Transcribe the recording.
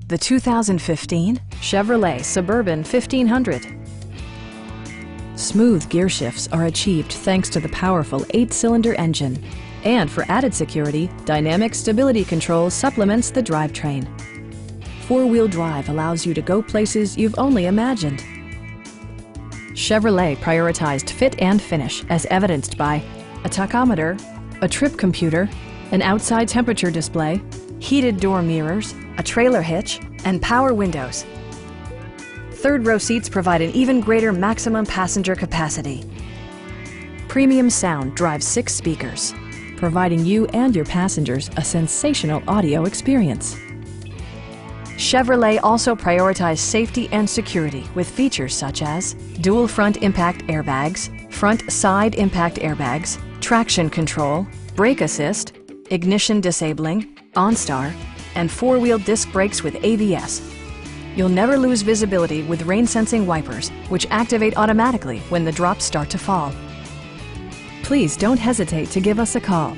the 2015 Chevrolet Suburban 1500. Smooth gear shifts are achieved thanks to the powerful 8-cylinder engine. And for added security, Dynamic Stability Control supplements the drivetrain. Four-wheel drive allows you to go places you've only imagined. Chevrolet prioritized fit and finish as evidenced by a tachometer, a trip computer, an outside temperature display, heated door mirrors, a trailer hitch, and power windows. Third-row seats provide an even greater maximum passenger capacity. Premium sound drives 6 speakers, providing you and your passengers a sensational audio experience. Chevrolet also prioritized safety and security with features such as dual front impact airbags, front side impact airbags, traction control, brake assist, ignition disabling, OnStar, and 4-wheel disc brakes with ABS. You'll never lose visibility with rain-sensing wipers, which activate automatically when the drops start to fall. Please don't hesitate to give us a call.